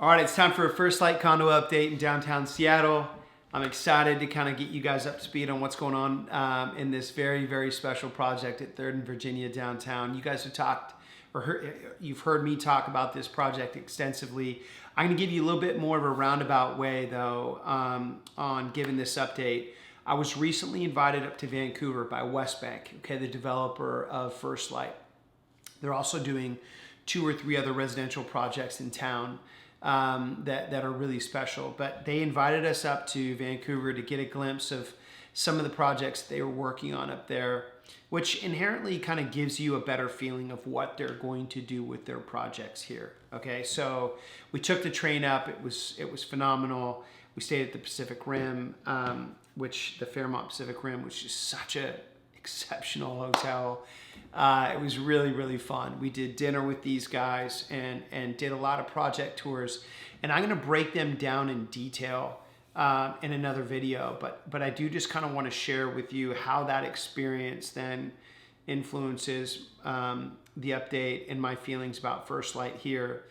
All right, it's time for a First Light Condo update in downtown Seattle. I'm excited to kind of get you guys up to speed on what's going on in this very, very special project at 3rd and Virginia downtown. You guys have talked, you've heard me talk about this project extensively. I'm going to give you a little bit more of a roundabout way, though, on giving this update. I was recently invited up to Vancouver by Westbank, okay, the developer of First Light. They're also doing 2 or 3 other residential projects in town that are really special. But they invited us up to Vancouver to get a glimpse of some of the projects they were working on up there, which inherently kind of gives you a better feeling of what they're going to do with their projects here. Okay, so we took the train up. It was phenomenal. We stayed at the Pacific Rim, the Fairmont Pacific Rim, which is such a exceptional hotel. It was really, really fun. We did dinner with these guys and did a lot of project tours. And I'm going to break them down in detail in another video. But I do just kind of want to share with you how that experience then influences the update and my feelings about First Light here.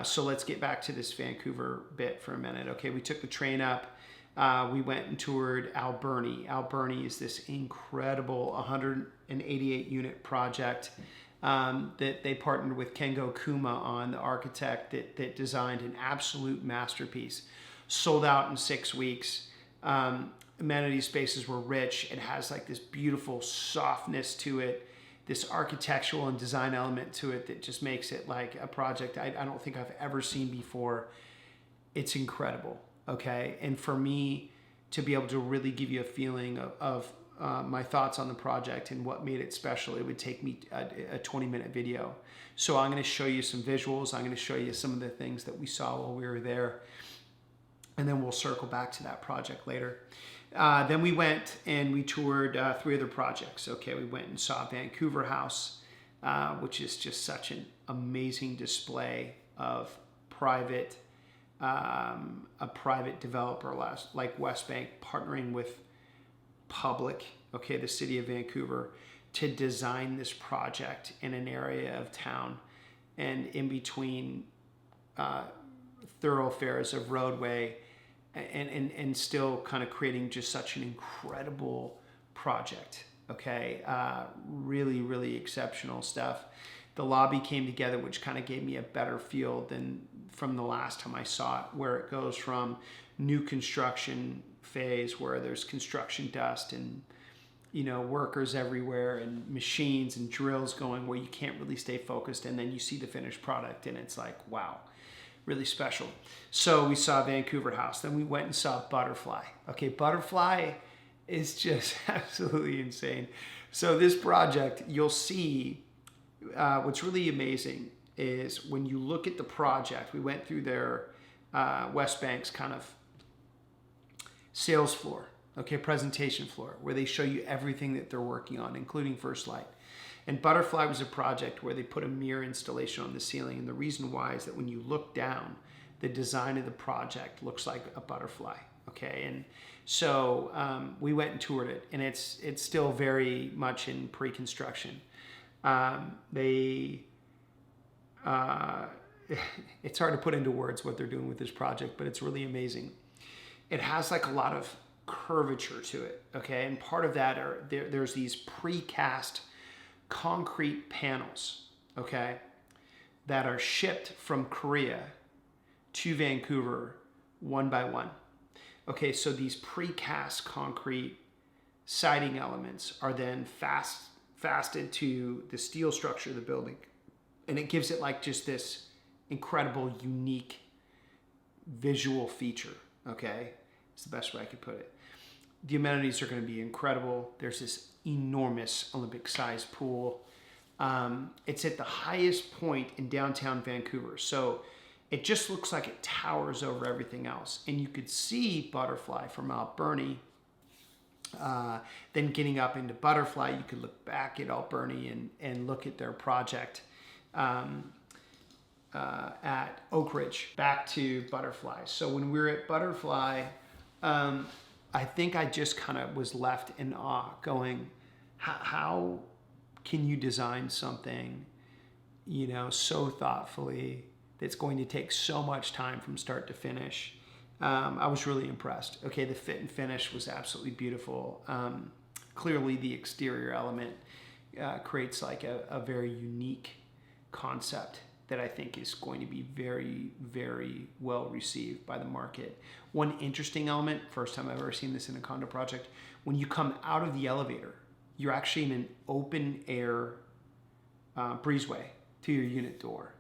So let's get back to this Vancouver bit for a minute. Okay, we took the train up. We went and toured Alberni. Alberni is this incredible 188 unit project that they partnered with Kengo Kuma on, the architect that designed an absolute masterpiece. Sold out in 6 weeks. Amenity spaces were rich. It has like this beautiful softness to it, this architectural and design element to it that just makes it like a project I don't think I've ever seen before. It's incredible. Okay, and for me to be able to really give you a feeling of my thoughts on the project and what made it special, it would take me a 20-minute video. So I'm going to show you some visuals. I'm going to show you some of the things that we saw while we were there, and then we'll circle back to that project later. Then we went and we toured 3 other projects. Okay, we went and saw Vancouver House, which is just such an amazing display of a private developer like Westbank partnering with public, okay, the city of Vancouver, to design this project in an area of town and in between thoroughfares of roadway and still kind of creating just such an incredible project. Okay, really, really exceptional stuff. The lobby came together, which kind of gave me a better feel than from the last time I saw it, where it goes from new construction phase where there's construction dust and, you know, workers everywhere and machines and drills going where you can't really stay focused, and then you see the finished product and it's like, wow, really special. So we saw Vancouver House. Then we went and saw Butterfly. Okay, Butterfly is just absolutely insane. So this project, you'll see, what's really amazing is when you look at the project, we went through their Westbank's kind of sales floor, okay, presentation floor, where they show you everything that they're working on, including First Light. And Butterfly was a project where they put a mirror installation on the ceiling. And the reason why is that when you look down, the design of the project looks like a butterfly, okay? And so we went and toured it, and it's still very much in pre-construction. It's hard to put into words what they're doing with this project, but it's really amazing. It has like a lot of curvature to it, okay? And part of that there's these precast concrete panels, okay, that are shipped from Korea to Vancouver one by one. Okay, so these precast concrete siding elements are then fastened to the steel structure of the building, and it gives it like just this incredible, unique visual feature. Okay, it's the best way I could put it. The amenities are going to be incredible. There's this enormous Olympic-sized pool. It's at the highest point in downtown Vancouver, so it just looks like it towers over everything else. And you could see Butterfly from Alberni. Then getting up into Butterfly, you could look back at Alberni and look at their project at Oakridge, back to Butterfly. So when we were at Butterfly, I think I just kind of was left in awe going, how can you design something, you know, so thoughtfully that's going to take so much time from start to finish. I was really impressed. Okay, the fit and finish was absolutely beautiful. Clearly the exterior element creates like a very unique concept that I think is going to be very, very well received by the market. One interesting element, first time I've ever seen this in a condo project, when you come out of the elevator, you're actually in an open air breezeway to your unit door.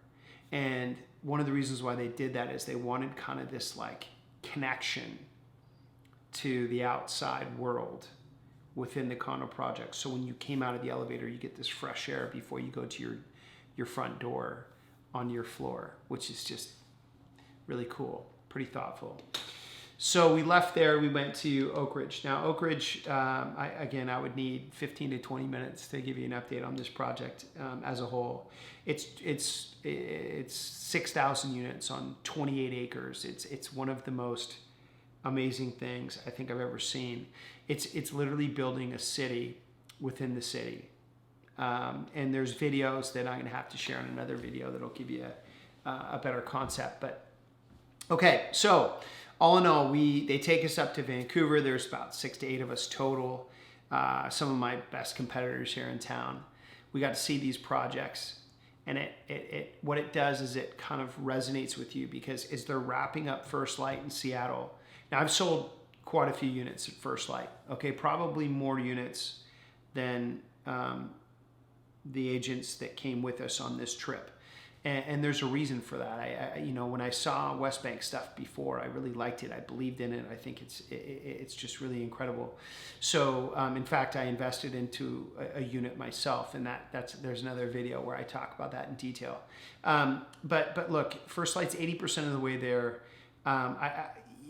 And one of the reasons why they did that is they wanted kind of this like connection to the outside world within the condo project. So when you came out of the elevator, you get this fresh air before you go to your front door on your floor, which is just really cool, pretty thoughtful. So we left there, we went to Oakridge. Now Oakridge, I would need 15 to 20 minutes to give you an update on this project as a whole. It's 6,000 units on 28 acres. It's one of the most amazing things I think I've ever seen. It's literally building a city within the city. And there's videos that I'm gonna have to share in another video that'll give you a better concept. But okay, so all in all, they take us up to Vancouver. There's about 6 to 8 of us total. Some of my best competitors here in town. We got to see these projects, and what it does is it kind of resonates with you because as they're wrapping up First Light in Seattle. Now I've sold quite a few units at First Light. Okay, probably more units than the agents that came with us on this trip. And there's a reason for that. When I saw Westbank stuff before, I really liked it. I believed in it. I think it's just really incredible. So in fact, I invested into a unit myself, and there's another video where I talk about that in detail. But look, First Light's 80% of the way there.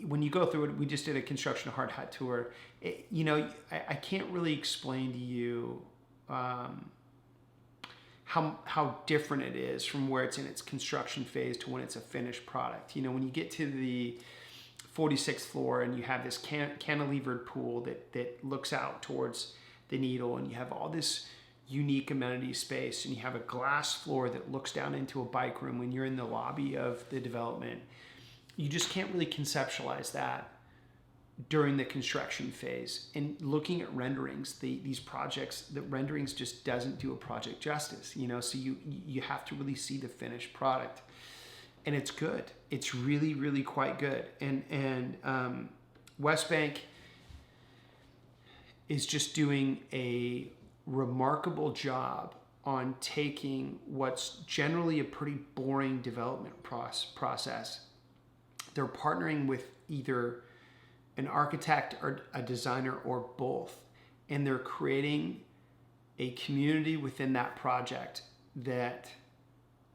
When you go through it, we just did a construction hard hat tour. I can't really explain to you how different it is from where it's in its construction phase to when it's a finished product. When you get to the 46th floor and you have this cantilevered pool that looks out towards the Needle, and you have all this unique amenity space, and you have a glass floor that looks down into a bike room when you're in the lobby of the development, you just can't really conceptualize that during the construction phase. And looking at renderings, these projects, the renderings just doesn't do a project justice, so you have to really see the finished product, and it's good. It's really, really quite good. And Westbank is just doing a remarkable job on taking what's generally a pretty boring development process. They're partnering with either an architect or a designer or both, and they're creating a community within that project that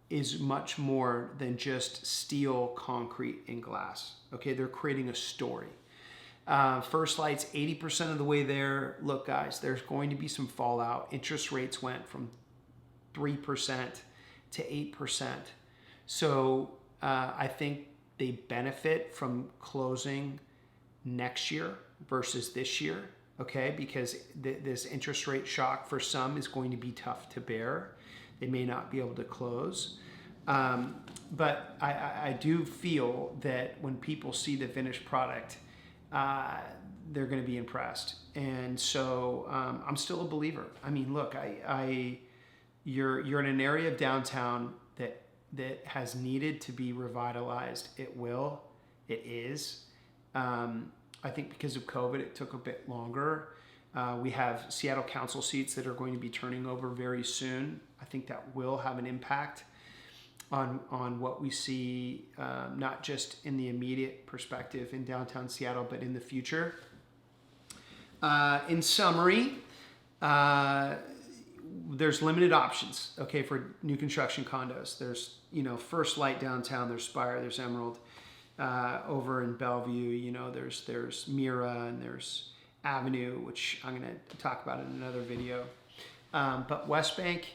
is much more than just steel, concrete, and glass. Okay, they're creating a story. First Light's 80% of the way there. Look, guys, there's going to be some fallout. Interest rates went from 3% to 8%. So I think they benefit from closing next year versus this year, okay? Because this interest rate shock for some is going to be tough to bear. They may not be able to close. But I do feel that when people see the finished product, they're going to be impressed. And so I'm still a believer. I mean, look, you're in an area of downtown that has needed to be revitalized. It will. It is. I think because of COVID, it took a bit longer. We have Seattle Council seats that are going to be turning over very soon. I think that will have an impact on what we see, not just in the immediate perspective in downtown Seattle, but in the future. In summary, there's limited options, okay, for new construction condos. There's, First Light downtown, there's Spire, there's Emerald. Over in Bellevue, there's Mira, and there's Avenue, which I'm going to talk about in another video. But Westbank,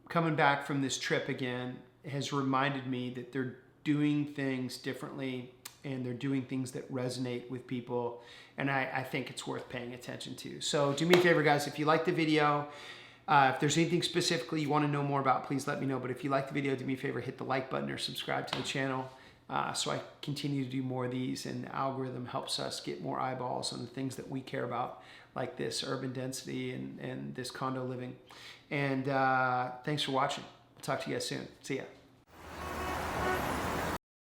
coming back from this trip again, has reminded me that they're doing things differently, and they're doing things that resonate with people, and I think it's worth paying attention to. So do me a favor, guys, if you like the video, If there's anything specifically you want to know more about, please let me know. But if you like the video, do me a favor, hit the like button or subscribe to the channel so I continue to do more of these, and the algorithm helps us get more eyeballs on the things that we care about, like this urban density and this condo living. And thanks for watching. We'll talk to you guys soon. See ya.